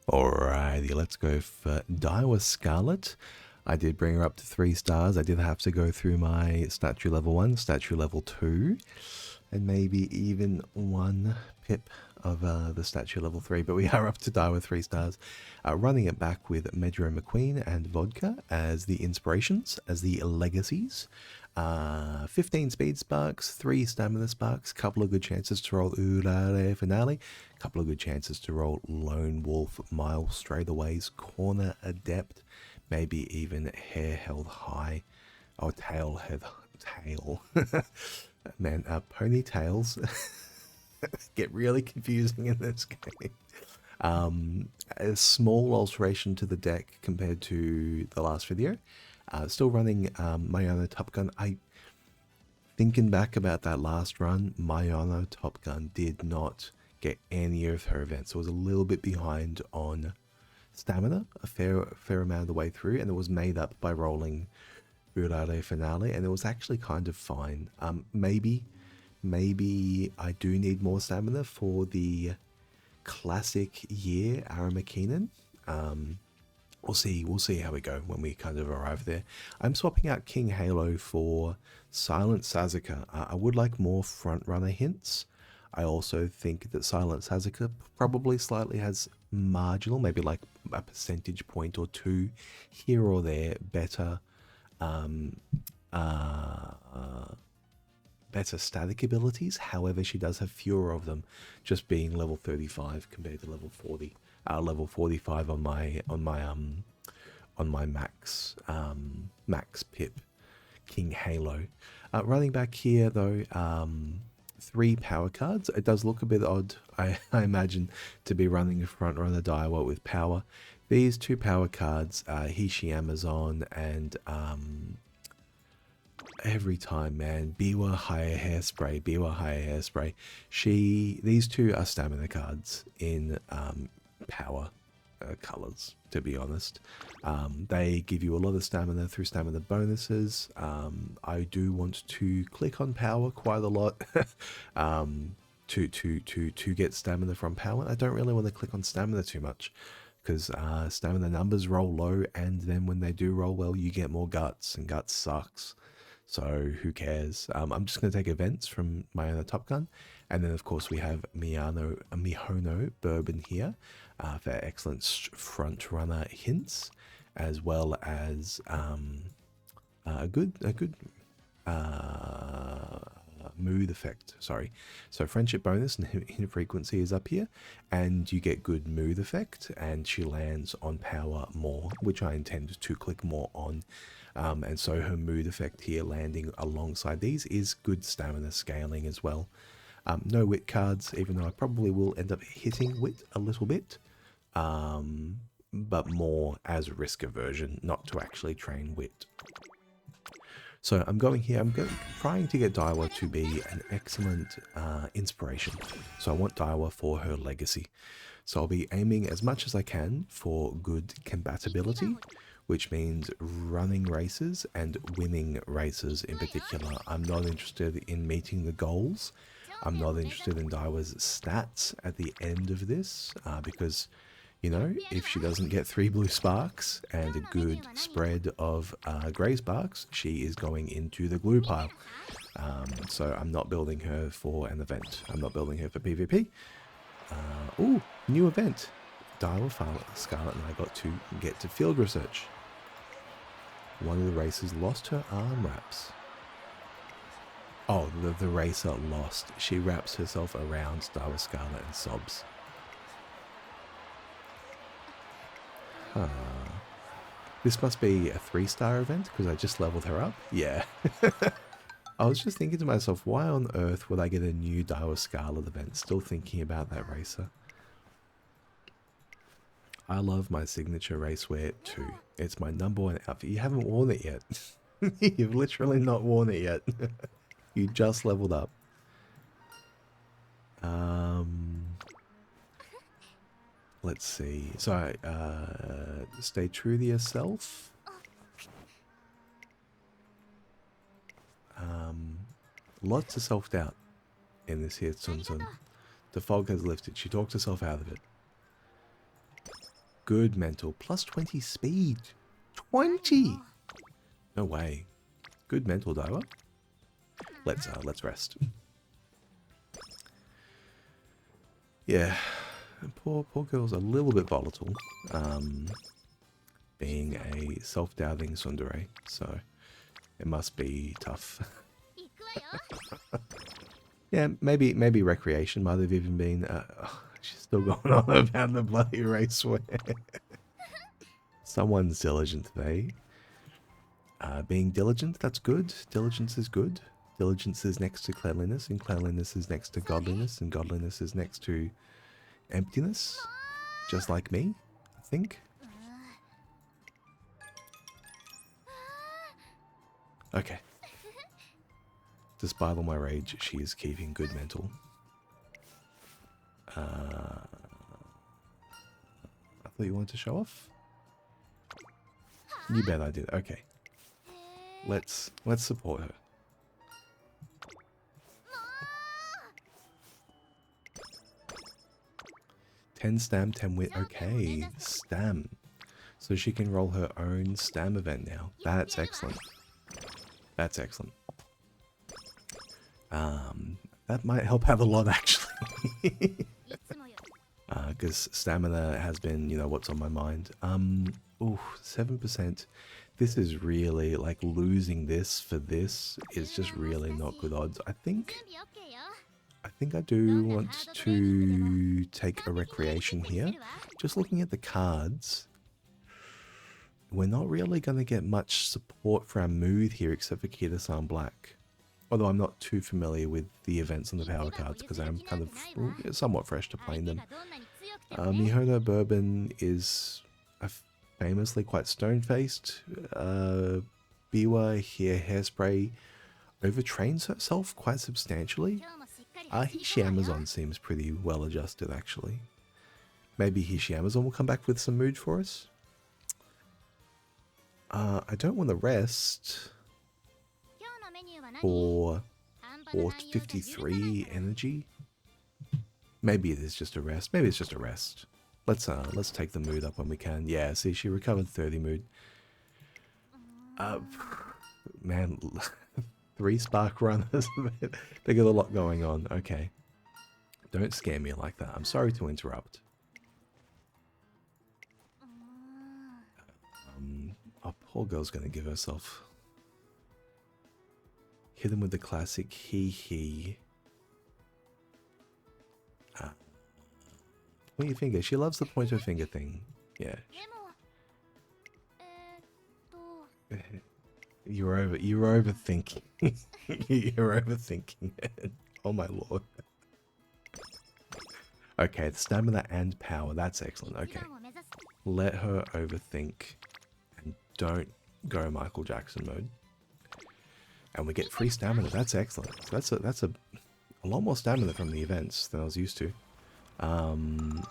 Alrighty, let's go for Daiwa Scarlet. I did bring her up to 3 stars. I did have to go through my statue level 1, statue level 2, and maybe even 1 pip of the statue level 3, but we are up to Daiwa 3 stars. Running it back with Medro McQueen and Vodka as the inspirations, as the legacies. 15 speed sparks, 3 stamina sparks, couple of good chances to roll Urare Finale, couple of good chances to roll Lone Wolf, Mile Straightaways, Corner Adept, maybe even Hair Held High, or Tail. Man, ponytails get really confusing in this game. A small alteration to the deck compared to the last video. Still running Mayano Top Gun. Thinking back about that last run, Mayano Top Gun did not get any of her events. It was a little bit behind on stamina, a fair amount of the way through, and it was made up by rolling Urare Finale, and it was actually kind of fine. Maybe I do need more stamina for the classic year Aramakinen. We'll see how we go when we kind of arrive there. I'm swapping out King Halo for Silent Sazaka. I would like more front runner hints. I also think that Silent Sazaka probably slightly has marginal, maybe like a percentage point or 2 here or there, better static abilities. However, she does have fewer of them, just being level 35 compared to level 40. Level 45 on my max pip King Halo. Running back here though, 3 power cards. It does look a bit odd, I imagine, to be running a front runner Daiwa with power. These 2 power cards, Hishi Amazon and every time, man, Biwa Higher Hairspray. These 2 are stamina cards in power colors, to be honest. They give you a lot of stamina through stamina bonuses. I do want to click on power quite a lot to get stamina from power. I don't really want to click on stamina too much because stamina numbers roll low, and then when they do roll well, you get more guts, and guts sucks. So who cares? I'm just going to take events from Mayano Top Gun. And then, of course, we have Mihono Bourbon here for excellent front runner hints, as well as a good mood effect. Sorry. So friendship bonus and hint frequency is up here, and you get good mood effect, and she lands on power more, which I intend to click more on. And so her mood effect here landing alongside these is good stamina scaling as well. No wit cards, even though I probably will end up hitting wit a little bit, but more as risk aversion, not to actually train wit. So I'm going here, trying to get Daiwa to be an excellent inspiration. So I want Daiwa for her legacy. So I'll be aiming as much as I can for good compatibility, which means running races and winning races in particular. I'm not interested in meeting the goals. I'm not interested in Daiwa's stats at the end of this, because, you know, if she doesn't get 3 blue sparks and a good spread of grey sparks, she is going into the glue pile. So I'm not building her for an event. I'm not building her for PvP. Ooh, new event. Daiwa Scarlet and I got to get to field research. One of the racers lost her arm wraps. Oh, the racer lost. She wraps herself around Daiwa Scarlet and sobs. Huh. This must be a 3-star event because I just leveled her up. Yeah. I was just thinking to myself, why on earth would I get a new Daiwa Scarlet event? Still thinking about that racer. I love my signature racewear too. It's my #1 outfit. You haven't worn it yet. You've literally not worn it yet. You just leveled up. Let's see. So, stay true to yourself. Lots of self-doubt in this here Tsun Tsun. The fog has lifted. She talked herself out of it. Good mental. Plus 20 speed. 20! No way. Good mental, Daiwa. Let's rest. Yeah. Poor girl's a little bit volatile. Being a self-doubting tsundere, so it must be tough. Yeah, maybe recreation might have even been. She's still going on about the bloody raceway. Someone's diligent today. Being diligent, that's good. Diligence is good. Diligence is next to cleanliness, and cleanliness is next to godliness, and godliness is next to emptiness. Just like me, I think. Okay. Despite all my rage, she is keeping good mental. I thought you wanted to show off? You bet I did. Okay. Let's support her. Ten stam, 10 wit. Okay, stam. So she can roll her own stam event now. That's excellent. That's excellent. That might help out a lot, actually. Because stamina has been, you know, what's on my mind. Ooh, 7%. This is really, like, losing this for this is just really not good odds. I think I do want to take a recreation here. Just looking at the cards, we're not really going to get much support for our mood here except for Kida-san Black. Although I'm not too familiar with the events on the power cards because I'm kind of somewhat fresh to playing them. Mihono Bourbon is famously quite stone-faced. Biwa here, Hairspray, overtrains herself quite substantially. Hishi Amazon seems pretty well adjusted actually. Maybe Hishi Amazon will come back with some mood for us. I don't want to rest for 53 energy. Maybe it is just a rest. Maybe it's just a rest. Let's take the mood up when we can. Yeah, see, she recovered 30 mood. Man, 3 spark runners. They got a lot going on. Okay. Don't scare me like that. I'm sorry to interrupt. Our poor girl's gonna give herself. Hit him with the classic hee. Point your finger. She loves the point her finger thing. Yeah. You're overthinking. You're overthinking it. Oh my lord. Okay, the stamina and power. That's excellent. Okay. Let her overthink. And don't go Michael Jackson mode. And we get free stamina. That's excellent. So that's a lot more stamina from the events than I was used to. I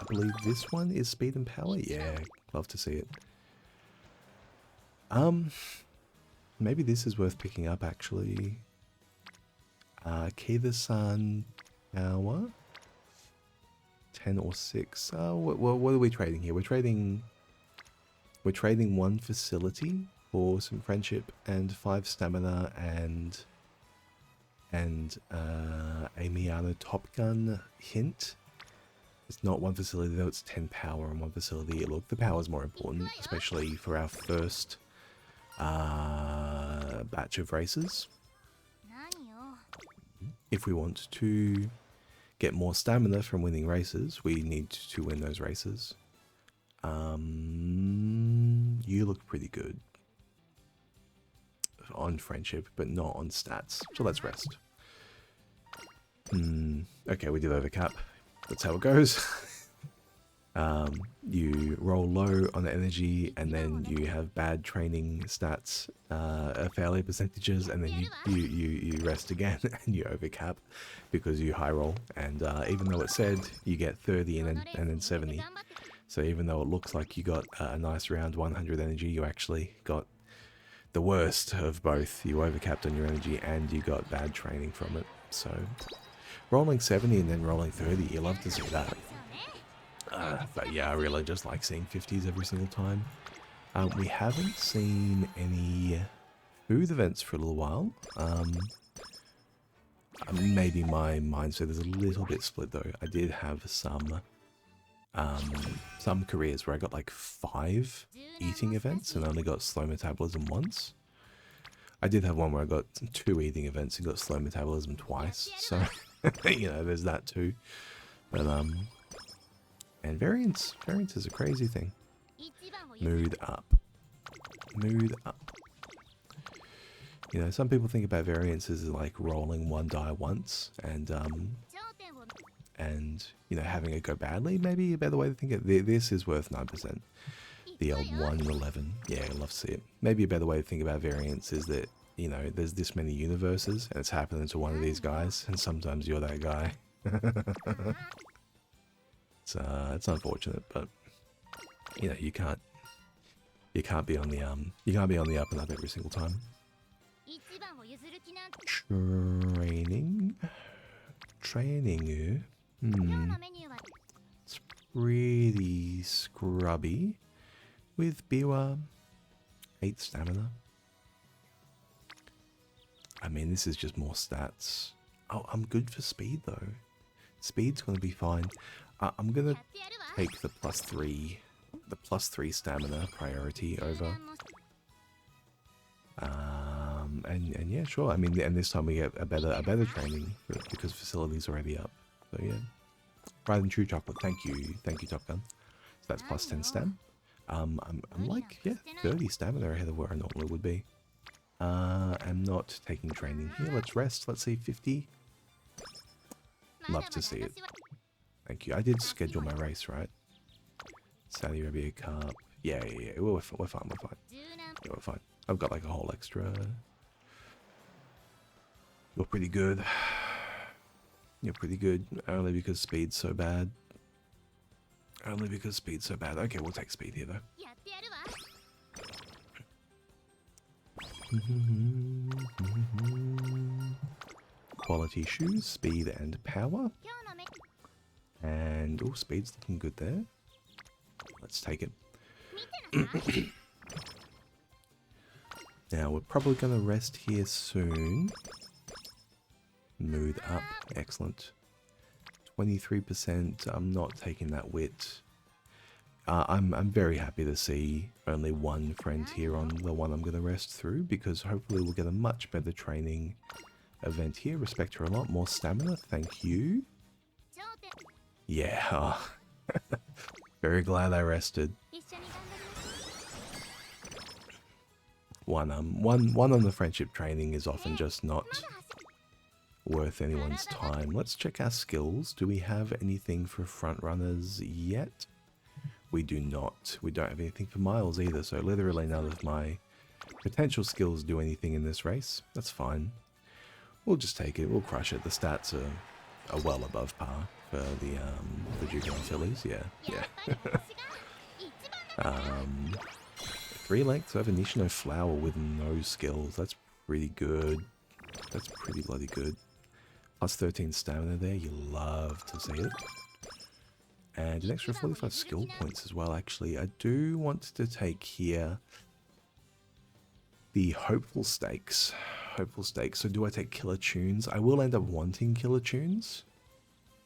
believe this one is speed and power. Yeah, love to see it. Maybe this is worth picking up actually. Kida-san power. 10 or 6. What are we trading here? We're trading 1 facility for some friendship and 5 stamina and a Miyano Top Gun hint. It's not 1 facility though, it's 10 power and 1 facility. Look, the power is more important, especially for our first batch of races. If we want to get more stamina from winning races, we need to win those races. You look pretty good on friendship, but not on stats. So let's rest. Okay, we did overcap. That's how it goes. You roll low on the energy, and then you have bad training stats, failure percentages, and then you rest again, and you overcap because you high roll. And even though it said you get 30 and then 70, so even though it looks like you got a nice round 100 energy, you actually got the worst of both. You overcapped on your energy, and you got bad training from it. So rolling 70 and then rolling 30, you love to see that. But yeah, I really just like seeing 50s every single time. We haven't seen any food events for a little while. Maybe my mindset is a little bit split though. I did have some careers where I got like 5 eating events and only got slow metabolism once. I did have one where I got 2 eating events and got slow metabolism twice. So, you know, there's that too. But, and variance is a crazy thing. Mood up. Mood up. You know, some people think about variances as like rolling one die once and you know, having it go badly. Maybe a better way to think of it. This is worth 9%. The old 1 in 11. Yeah, I love to see it. Maybe a better way to think about variance is that, you know, there's this many universes and it's happening to one of these guys, and sometimes you're that guy. It's unfortunate, but you know, you can't be on the up and up every single time. Training. It's pretty scrubby. With Biwa, 8 stamina. I mean, this is just more stats. Oh, I'm good for speed though. Speed's gonna be fine. I'm gonna take the +3 stamina priority over. And yeah, sure. I mean, and this time we get a better training because facility's already up. So yeah. Rather than True Chocolate, thank you, Top Gun. So that's +10 stam. I'm like, yeah, 30 stamina ahead of where I normally would be. I'm not taking training here. Let's rest. Let's see, 50. Love to see it. Thank you. I did schedule my race, right? Saudi Arabia Cup. Yeah. We're fine. Yeah, we're fine. I've got like a whole extra. You're pretty good. You're pretty good. Only because speed's so bad. Okay, we'll take speed here though. Quality shoes, speed and power. And, oh, speed's looking good there. Let's take it. Now, we're probably going to rest here soon. Mood up. Excellent. 23%. I'm not taking that wit. I'm very happy to see only one friend here on the one I'm going to rest through, because hopefully we'll get a much better training event here. Respect her a lot. More stamina. Thank you. Yeah. Oh. Very glad I rested. One on the friendship training is often just not worth anyone's time. Let's check our skills. Do we have anything for front runners yet? We do not. We don't have anything for miles either, so literally none of my potential skills do anything in this race. That's fine. We'll just take it. We'll crush it. The stats are well above par for the juvenile fillies. Yeah. 3 lengths over Nishino Flower with no skills. That's pretty good. That's pretty bloody good. +13 stamina there. You love to see it. And an extra 45 skill points as well, actually. I do want to take here the Hopeful Stakes. So do I take Killer Tunes? I will end up wanting Killer Tunes.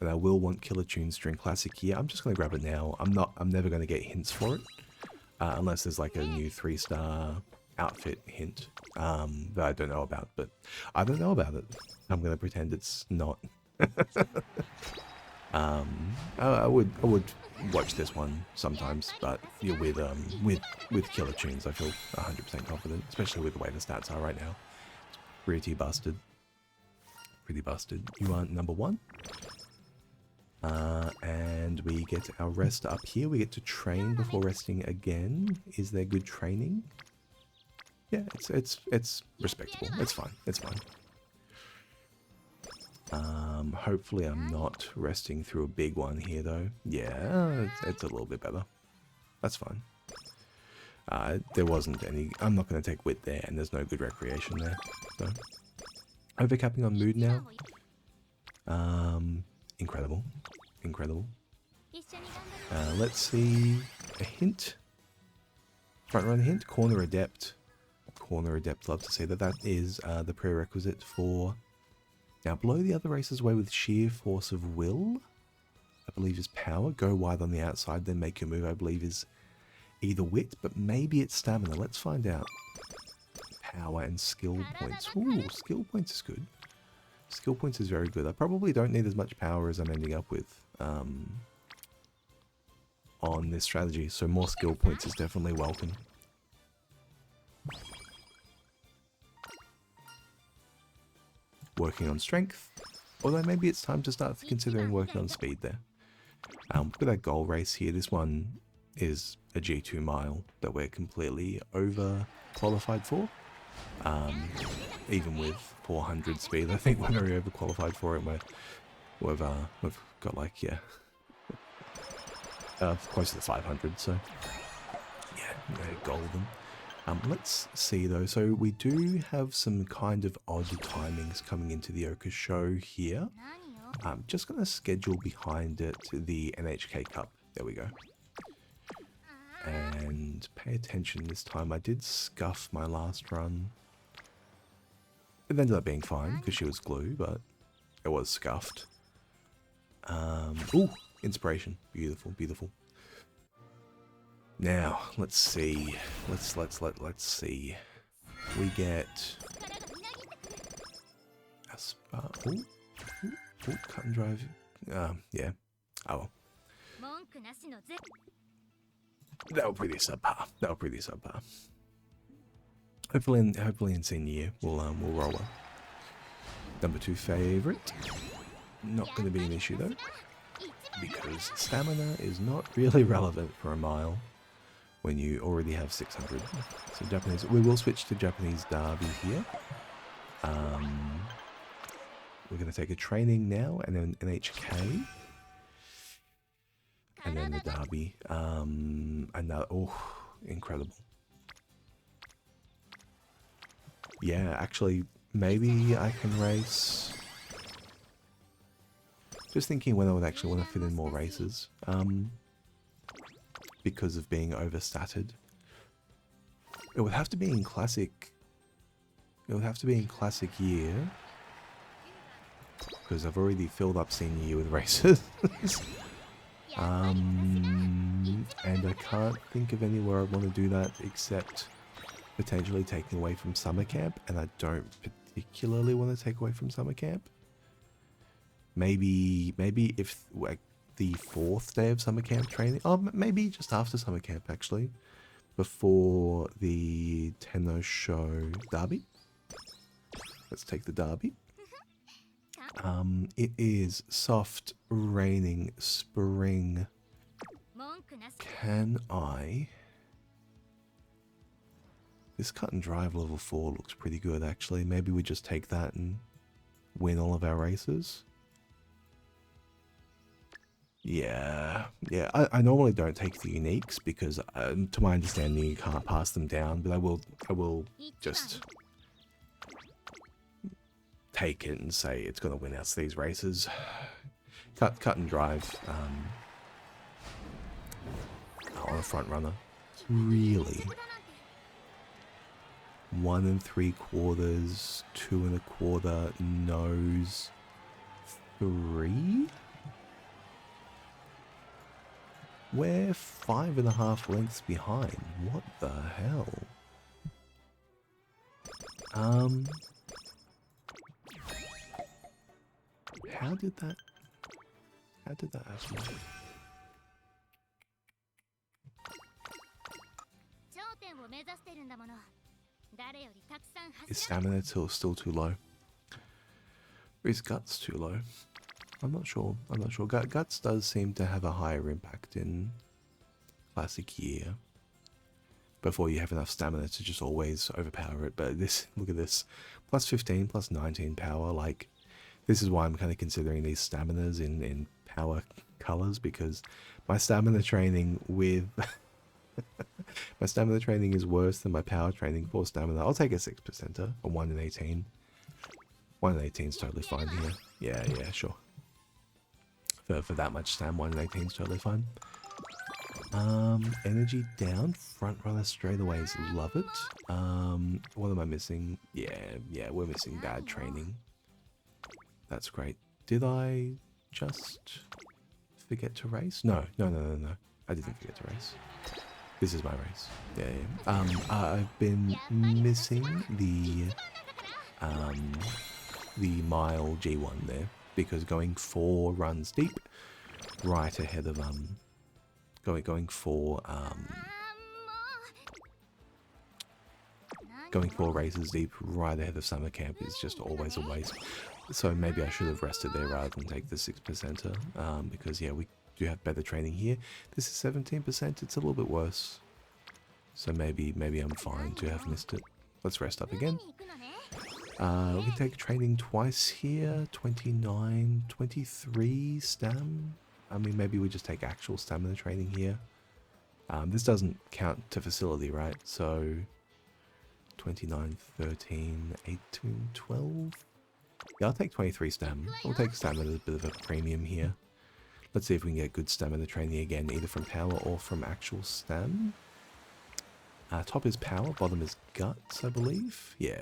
And I will want Killer Tunes during Classic here. I'm just going to grab it now. I'm never going to get hints for it. Unless there's like a new 3-star outfit hint that I don't know about. But I don't know about it. I'm going to pretend it's not. I would watch this one sometimes, but you're with Killer Tunes, I feel 100% confident, especially with the way the stats are right now. It's pretty busted. You are number 1. And we get our rest up here. We get to train before resting again. Is there good training? Yeah, it's respectable. It's fine. Hopefully I'm not resting through a big one here though. Yeah, it's a little bit better. That's fine. There wasn't any. I'm not going to take wit there, and there's no good recreation there. So, overcapping on mood now. Incredible. Let's see a hint. Front run hint, corner adept. Corner adept, love to say that. That is the prerequisite for... Now, blow the other races away with sheer force of will, I believe is power. Go wide on the outside, then make your move, I believe is either wit, but maybe it's stamina. Let's find out. Power and skill points. Ooh, skill points is good. Skill points is very good. I probably don't need as much power as I'm ending up with on this strategy, so more skill points is definitely welcome. Working on strength, although maybe it's time to start considering working on speed there. Look at that goal race here. This one is a G2 mile that we're completely over qualified for. Even with 400 speed, I think we're very over qualified for it. We've got like, yeah, close to the 500, so yeah, golden. Let's see though, so we do have some kind of odd timings coming into the Oka show here. I'm just going to schedule behind it the NHK Cup. There we go. And pay attention this time. I did scuff my last run. It ended up being fine because she was glue, but it was scuffed. Ooh, inspiration. Beautiful, beautiful. Now, let's see. Let's see. We get a ooh, cut and drive. Yeah. Oh well. That'll pretty subpar. That'll pretty subpar. Hopefully in senior year we'll roll well. Number 2 favorite. Not going to be an issue though, because stamina is not really relevant for a mile when you already have 600. So Japanese. We will switch to Japanese derby here. We're going to take a training now, and then NHK, and then the derby. Another, oh, incredible. Yeah, actually, maybe I can race. Just thinking when I would actually want to fit in more races, because of being overstatted. It would have to be in classic. It would have to be in classic year, because I've already filled up senior year with races. And I can't think of anywhere I want to do that except potentially taking away from summer camp, and I don't particularly want to take away from summer camp. Maybe if like the 4th day of summer camp training, maybe just after summer camp actually, before the Tenno show derby. Let's take the derby. It is soft, raining, spring. Can I... This cut and drive level 4 looks pretty good actually. Maybe we just take that and win all of our races. Yeah. I normally don't take the uniques because, to my understanding, you can't pass them down. But I will just take it and say it's going to win us these races. Cut and drive on a front runner. Really? 1 3/4, 2 1/4, nose, 3? We're 5.5 lengths behind. What the hell? How did that happen? Is stamina still too low? Or is guts too low? I'm not sure. Guts does seem to have a higher impact in classic year before you have enough stamina to just always overpower it. But this, look at this, plus 15, plus 19 power. Like, this is why I'm kind of considering these staminas in power colors, because my stamina training with my stamina training is worse than my power training for stamina. I'll take a 6%er, a 1 in 18. 1 in 18 is totally fine here. Yeah, sure. For that much stam, 1 in 18 is totally fine. Energy down, front runner straightaways, love it. What am I missing? Yeah, we're missing bad training. That's great. Did I just forget to race? No. I didn't forget to race. This is my race. Yeah. I've been missing the mile G1 there because going 4 runs deep, right ahead of going 4 races deep right ahead of summer camp is just always a waste. So maybe I should have rested there rather than take the 6%er, because yeah, we do have better training here. This is 17%, it's a little bit worse. So maybe I'm fine to have missed it. Let's rest up again. We can take training twice here, 29, 23 stam. I mean, maybe we just take actual stamina training here. This doesn't count to facility, right? So 29, 13, 18, 12. Yeah, I'll take 23 stam. We'll take stamina as a bit of a premium here. Let's see if we can get good stamina training again, either from power or from actual stam. Top is power, bottom is guts, I believe. Yeah.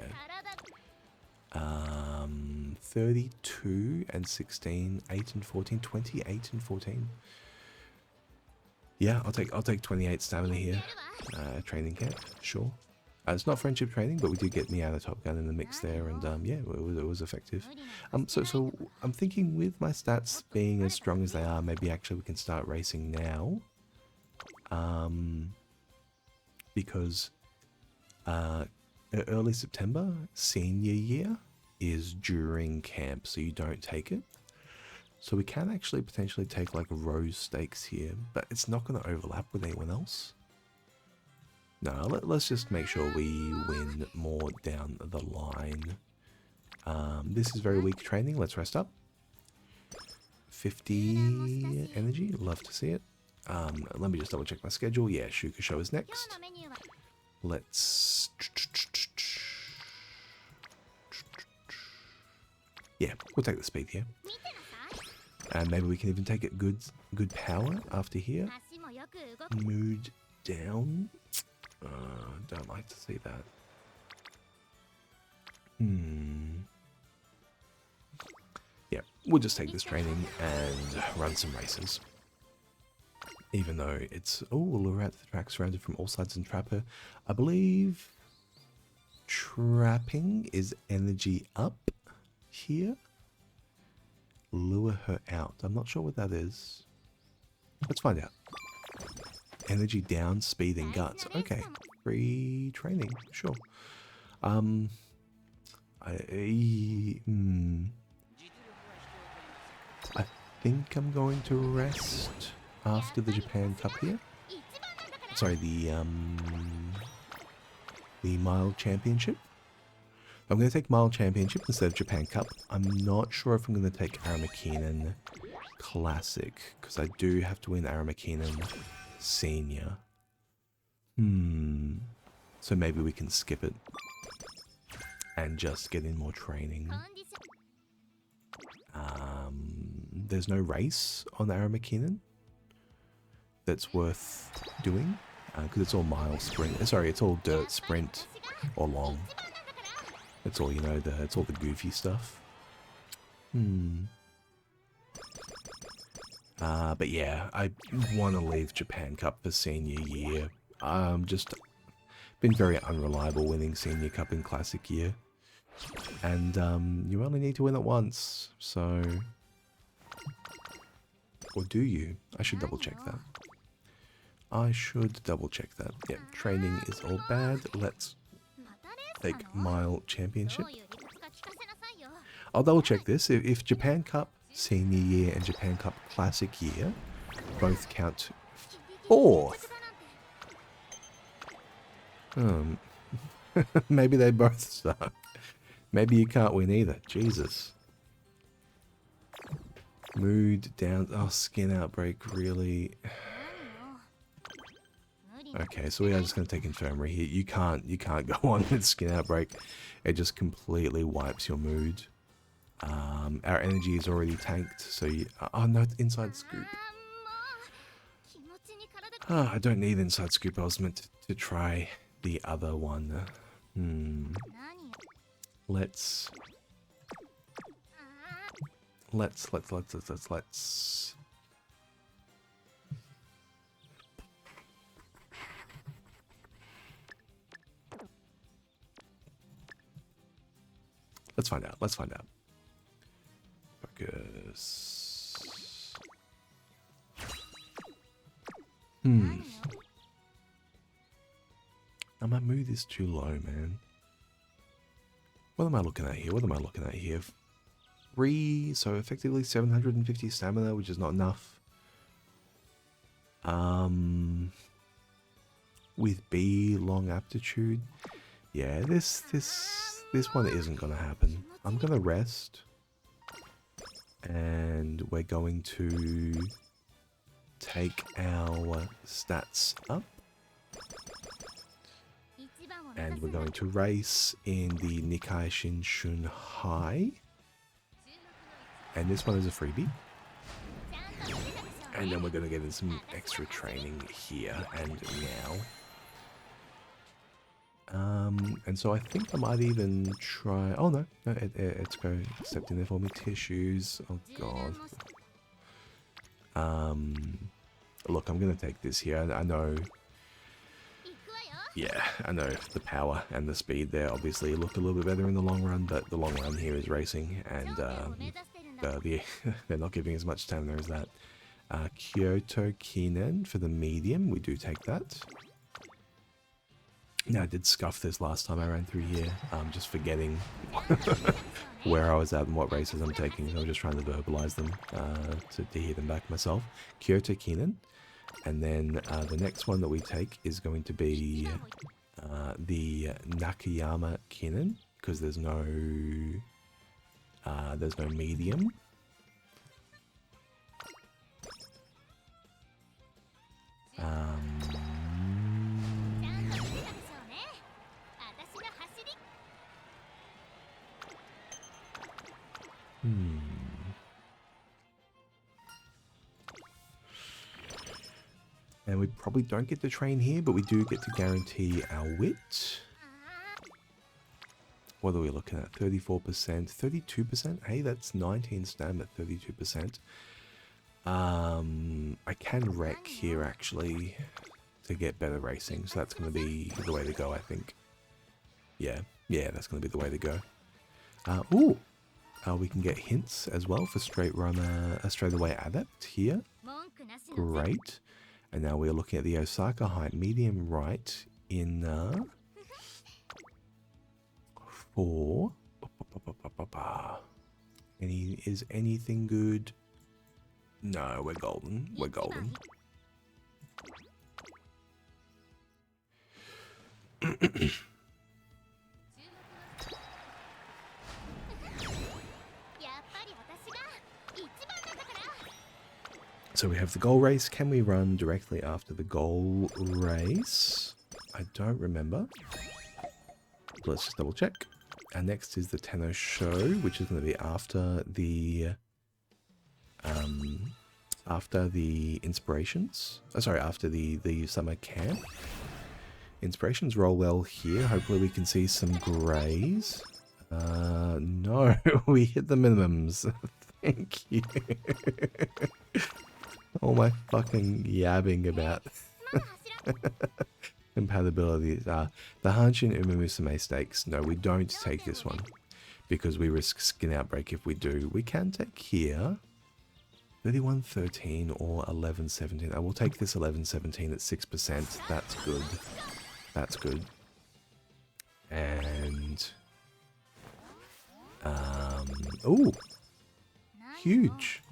32 and 16, 8 and 14, 28 and 14. Yeah, I'll take 28 stamina here. Training camp, sure. It's not friendship training, but we did get me out of Top Gun in the mix there, and yeah, it was effective. So I'm thinking with my stats being as strong as they are, maybe actually we can start racing now. Because early September, senior year, is during camp, so you don't take it. So we can actually potentially take like Rose Stakes here, but it's not going to overlap with anyone else. No, let's just make sure we win more down the line. This is very weak training. Let's rest up. 50 energy. Love to see it. Let me just double check my schedule. Yeah, Shuka Show is next. Let's... Yeah, we'll take the speed here. And maybe we can even take it good power after here. Mood down. Don't like to see that. Yeah, we'll just take this training and run some races. Even though it's... Oh, lure out to the track surrounded from all sides and trap her. I believe trapping is energy up here. Lure her out. I'm not sure what that is. Let's find out. Energy down, speed and guts. Okay. Free training. Sure. I think I'm going to rest after the Japan Cup here. Sorry, the Mile Championship. I'm going to take Mile Championship instead of Japan Cup. I'm not sure if I'm going to take Aramakinen Classic, because I do have to win Aramakinen Senior. So maybe we can skip it and just get in more training. There's no race on Aramakinen that's worth doing, because it's all mile sprint. Sorry, it's all dirt sprint or long. It's all, you know, it's all the goofy stuff. But yeah, I want to leave Japan Cup for senior year. Just been very unreliable winning senior cup in classic year. And you only need to win it once, so... Or do you? I should double check that. I should double check that. Yeah, training is all bad. Let's take Mile Championship. I'll double check this. If Japan Cup Senior Year and Japan Cup Classic Year both count fourth. Maybe they both suck. Maybe you can't win either. Jesus. Mood down. Oh, skin outbreak, really. Okay, so we are just going to take infirmary here. You can't go on with skin outbreak. It just completely wipes your mood. Our energy is already tanked, so you... Oh no, inside scoop. Oh, I don't need inside scoop. I was meant to try the other one. Let's find out. Let's find out. Focus. Now my mood is too low, man. What am I looking at here? What am I looking at here? 3, so effectively 750 stamina, which is not enough. With B, long aptitude. Yeah, this one isn't gonna happen. I'm gonna rest. And we're going to take our stats up. And we're going to race in the Nikai Shinshin High. And this one is a freebie. And then we're going to get in some extra training here and now. And so I think I might even try... Oh no, it's go accepting there for me. Tissues. Oh god. Look, I'm going to take this here. I know... Yeah, I know the power and the speed there obviously look a little bit better in the long run, but the long run here is racing, and they're not giving as much stamina as that. Kyoto Kinen for the medium, we do take that. Now I did scuff this last time I ran through here, just forgetting where I was at and what races I'm taking, so I'm just trying to verbalize them to hear them back myself. Kyoto Kinen. And then the next one that we take is going to be the Nakayama Kinen, because there's no medium. And we probably don't get to train here, but we do get to guarantee our wit. What are we looking at? 34%, 32%? Hey, that's 19 stam at 32%. I can wreck here, actually, to get better racing. So that's going to be the way to go, I think. Yeah, that's going to be the way to go. We can get hints as well for straight away adept here. Great. And now we're looking at the Osaka height, medium right in 4. Is anything good? No, we're golden. We're golden. So we have the goal race. Can we run directly after the goal race? I don't remember. Let's just double check. And next is the Tenno show, which is going to be after the inspirations. Oh, sorry, after the summer camp. Inspirations roll well here. Hopefully we can see some greys. No, we hit the minimums. Thank you. All my fucking yabbing about compatibilities. The Hanshin Umamusume stakes. No, we don't take this one because we risk skin outbreak if we do. We can take here 31.13 or 11.17. I will take this 11.17 at 6%. That's good. That's good. And oh, huge.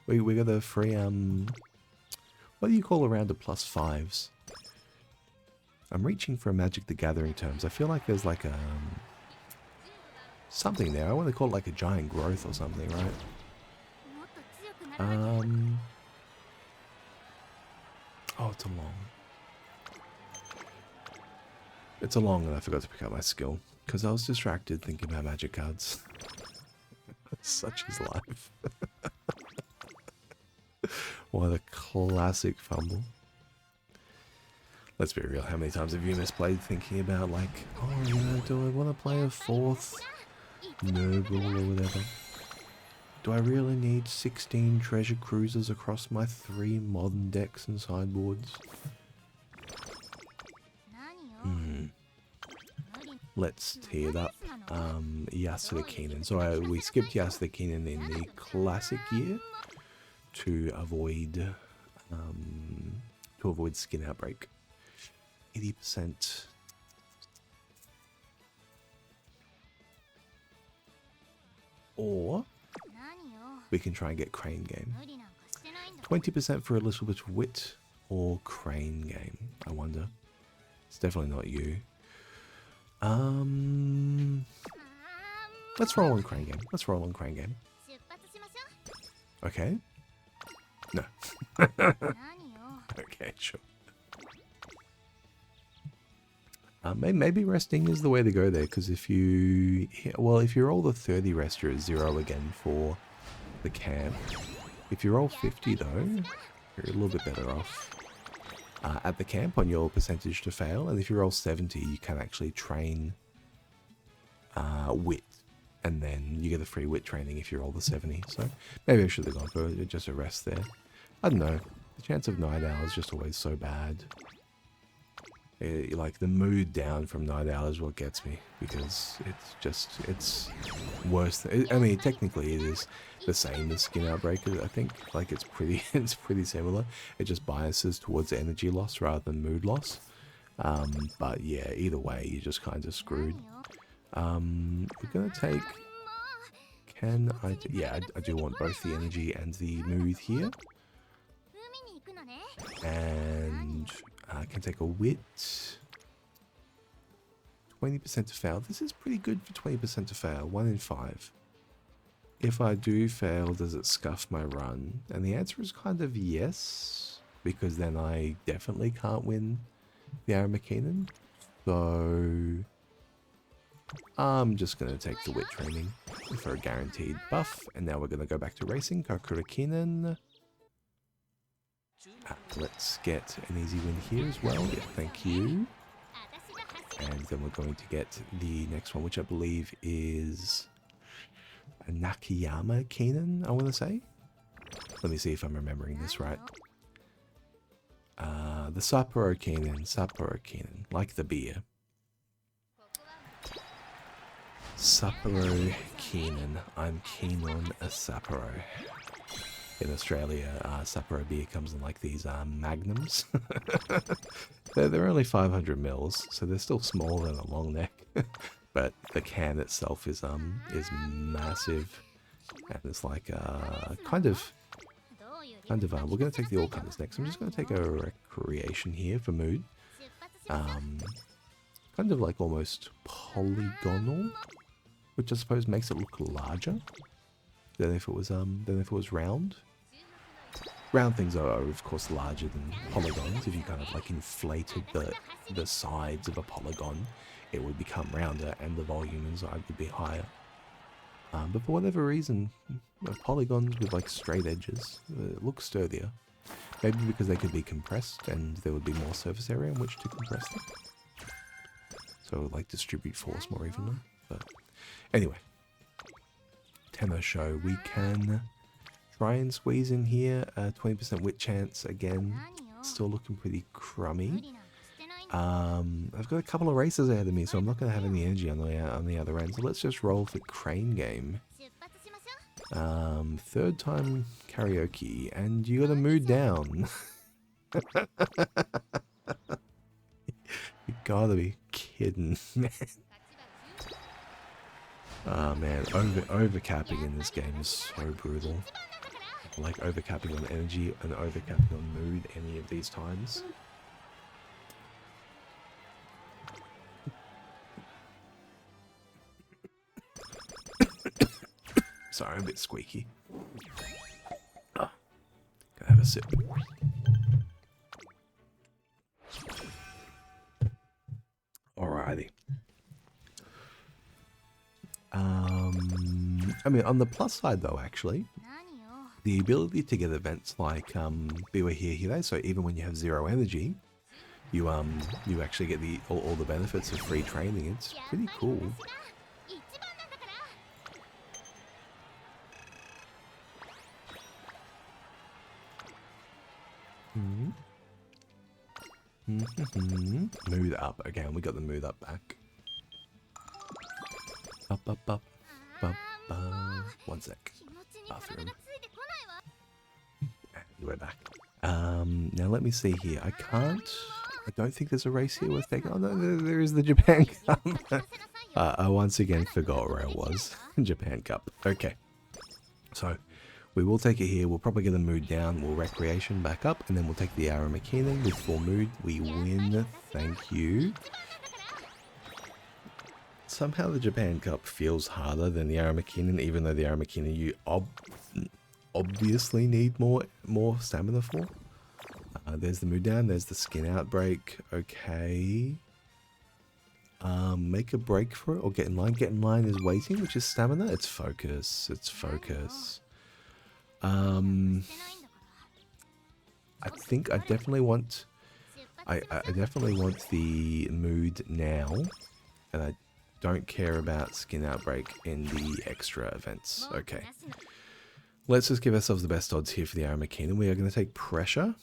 We got a free, what do you call around a +5s? I'm reaching for a Magic the Gathering terms. I feel like there's like a, something there. I want to call it like a giant growth or something, right? Oh, it's a long. It's a long and I forgot to pick up my skill. Because I was distracted thinking about magic cards. Such is life. What a classic fumble. Let's be real, how many times have you misplayed thinking about like, oh, you know, do I want to play a 4th noble or whatever? Do I really need 16 treasure cruisers across my 3 modern decks and sideboards? Let's tee it up. Yasuda Keenan. So we skipped Yasuda Keenan in the classic year to avoid skin outbreak. 80%. Or we can try and get Crane Game. 20% for a little bit of wit or Crane Game. I wonder. It's definitely not you. Let's roll on Crane Game. Let's roll on Crane Game. Okay. No. Okay, sure. Maybe resting is the way to go there, because if you roll the 30 rest, you're at 0 again for the camp. If you roll 50 though, you're a little bit better off at the camp on your percentage to fail, and if you roll 70, you can actually train wit, and then you get a free wit training if you roll the 70. So maybe I should have gone for just a rest there. I don't know. The chance of Night Owl is just always so bad. Like the mood down from Night Owl is what gets me, because it's worse. I mean, technically it is the same as Skin Outbreak. I think like it's pretty similar. It just biases towards energy loss rather than mood loss. But yeah, either way, you're just kind of screwed. We're gonna take. Yeah, I do want both the energy and the mood here. And I can take a wit. 20% to fail. This is pretty good for 20% to fail. 1 in 5. If I do fail, does it scuff my run? And the answer is kind of yes, because then I definitely can't win the Aramakinen. So I'm just going to take the wit training for a guaranteed buff. And now we're going to go back to racing. Kakurakinen. Let's get an easy win here as well. Yeah, thank you. And then we're going to get the next one, which I believe is a Nakayama Keenan, I want to say. Let me see if I'm remembering this right. The Sapporo Keenan, like the beer. Sapporo Keenan. I'm keen on a Sapporo. In Australia, Sapporo beer comes in like these magnums. they're only 500 mils, so they're still smaller than a long neck. But the can itself is massive, and it's like kind of. We're gonna take the all comers next. I'm just gonna take a recreation here for mood. Kind of like almost polygonal, which I suppose makes it look larger than if it was round. Round things are of course larger than polygons. If you kind of like inflated the sides of a polygon, it would become rounder and the volume inside would be higher. But for whatever reason, polygons with like straight edges look sturdier. Maybe because they could be compressed and there would be more surface area in which to compress them. So it would like distribute force more evenly. But anyway. Tenno show. We can try and squeeze in here. 20% wit chance again. Still looking pretty crummy. I've got a couple of races ahead of me, so I'm not going to have any energy on the other end. So let's just roll for Crane Game. Third time karaoke, and you got a mood down. You gotta be kidding, man. Oh man, overcapping in this game is so brutal. Like overcapping on energy and overcapping on mood any of these times. Sorry, I'm a bit squeaky. Oh, gotta have a sip. Alrighty. I mean, on the plus side though, actually, the ability to get events like Biwa Here Hire, so even when you have 0 energy, you actually get all the benefits of free training. It's pretty cool. Mood up. Okay, we got the mood up back. Up, up, up, up, up. One sec. Bathroom. And we're back. Now let me see here. I don't think there's a race here worth taking. Oh no, there is the Japan Cup. I once again forgot where I was. Japan Cup. Okay. So, we will take it here. We'll probably get the mood down. We'll recreation back up. And then we'll take the Arrow McKinnon with full mood. We win. Thank you. Somehow the Japan Cup feels harder than the Arrow McKinnon, even though the Arrow McKinnon you obviously need more stamina for. There's the mood down. There's the skin outbreak. Okay. Make a break for it or get in line. Get in line is waiting, which is stamina. It's focus. It's focus. I think I definitely want. I definitely want the mood now, and I don't care about skin outbreak in the extra events. Okay. Let's just give ourselves the best odds here for the Arrow McKinnon. We are going to take pressure.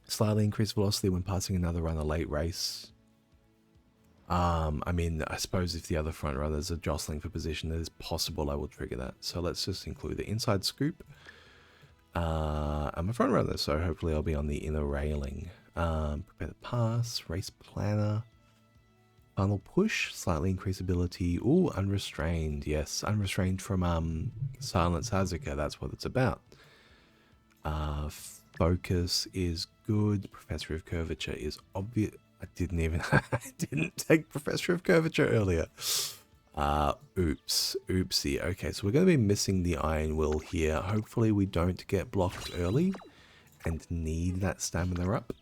Slightly increase velocity when passing another runner late race. I mean, I suppose if the other front runners are jostling for position, it is possible I will trigger that. So let's just include the inside scoop. I'm a front runner, so hopefully I'll be on the inner railing. Prepare the pass, race planner. Final push, slightly increase ability. Ooh, unrestrained. Yes, unrestrained from Silence Hazuka. That's what it's about. Focus is good. Professor of Curvature is obvious. I didn't take Professor of Curvature earlier. Oops. Oopsie. Okay, so we're going to be missing the Iron Will here. Hopefully we don't get blocked early and need that stamina up.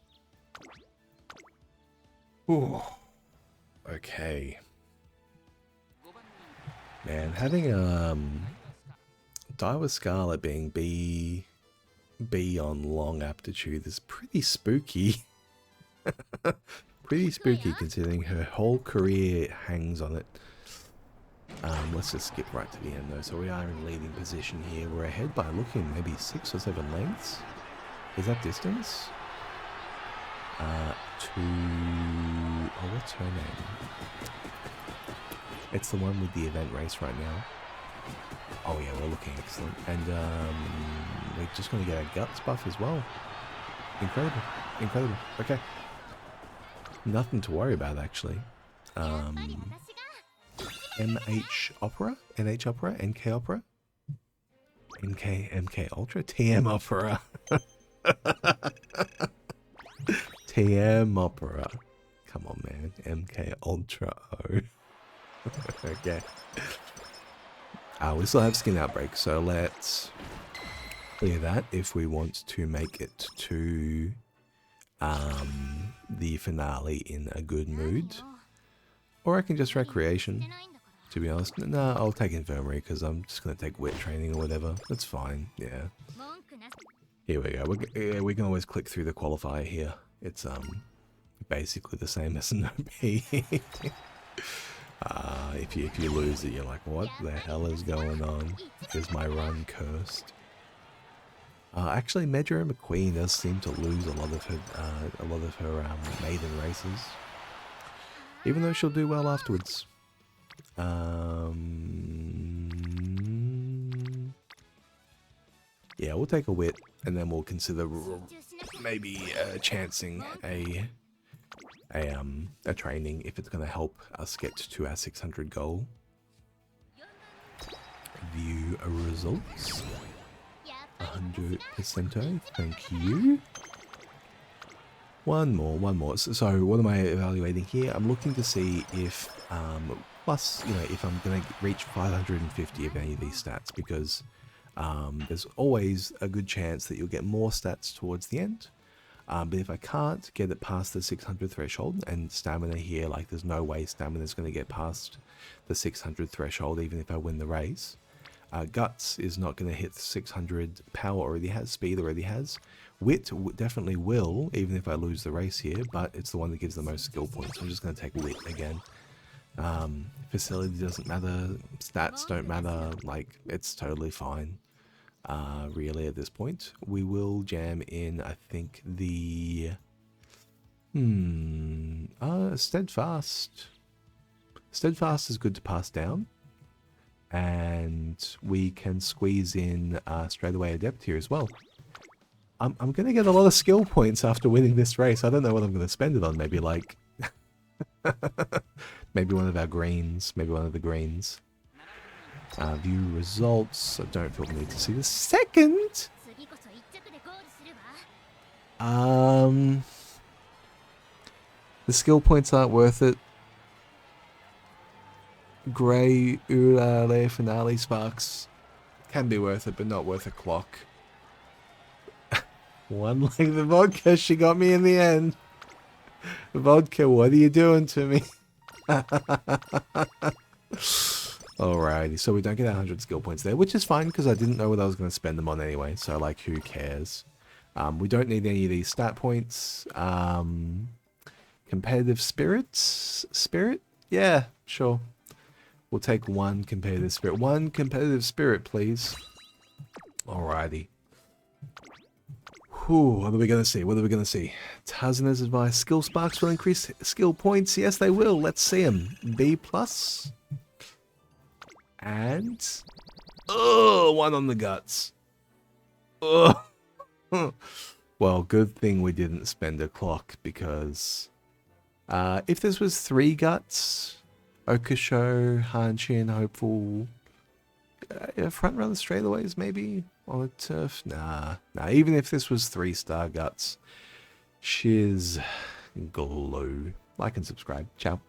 Ooh. Okay. Man, having Daiwa Scarlet being B on long aptitude is pretty spooky. Pretty spooky considering her whole career hangs on it. Let's just skip right to the end though. So we are in leading position here. We're ahead by looking maybe 6 or 7 lengths. Is that distance? Oh, what's her name? It's the one with the event race right now. Oh yeah, we're looking excellent. And we're just going to get our guts buff as well. Incredible. Incredible. Okay. Nothing to worry about actually. MH Opera? NH Opera? NK Opera? MK Ultra? TM Opera. TM Opera. Come on, man. MK Ultra O. Okay. We still have skin outbreak, so let's clear that if we want to make it to the finale in a good mood. Or I can just recreation, to be honest. No, I'll take infirmary because I'm just going to take wit training or whatever. That's fine, yeah. Here we go. We can always click through the qualifier here. It's basically the same as an OP. If you lose it, you're like, what the hell is going on? Is my run cursed? Actually, Medra McQueen does seem to lose a lot of her maiden races, even though she'll do well afterwards. Yeah, we'll take a wit, and then we'll consider maybe chancing a training if it's going to help us get to our 600 goal. View results. 100%. Thank you. One more. So what am I evaluating here? I'm looking to see if, plus, if I'm going to reach 550 of any of these stats, because there's always a good chance that you'll get more stats towards the end. But if I can't get it past the 600 threshold, and stamina here, like there's no way stamina is going to get past the 600 threshold even if I win the race. Guts is not going to hit 600, power already has, speed already has. Wit definitely will, even if I lose the race here, but it's the one that gives the most skill points. I'm just going to take Wit again. Facility doesn't matter, stats don't matter, like, it's totally fine, really, at this point. We will jam in, I think, the... Steadfast. Steadfast is good to pass down. And we can squeeze in straight away Adept here as well. I'm going to get a lot of skill points after winning this race. I don't know what I'm going to spend it on. Maybe like... maybe one of our greens. Maybe one of the greens. View results. I don't feel the need to see the second. The skill points aren't worth it. Grey, Ulale, Finale, Sparks. Can be worth it, but not worth a clock. One like the vodka, she got me in the end. Vodka, what are you doing to me? Alrighty, so we don't get 100 skill points there, which is fine because I didn't know what I was going to spend them on anyway, so like who cares? We don't need any of these stat points. Competitive spirit? Yeah, sure. We'll take one competitive spirit. One competitive spirit, please. Alrighty. Whew, what are we going to see? What are we going to see? Tazuna's advice. Skill sparks will increase skill points. Yes, they will. Let's see them. B+. And... oh, one on the guts. Oh. Well, good thing we didn't spend a clock because... if this was 3 guts... Okusho, Hanshin, Hopeful... front runner straightaways, maybe? On a turf? Nah. Even if this was 3-star guts. Shiz. Glue. Like and subscribe. Ciao.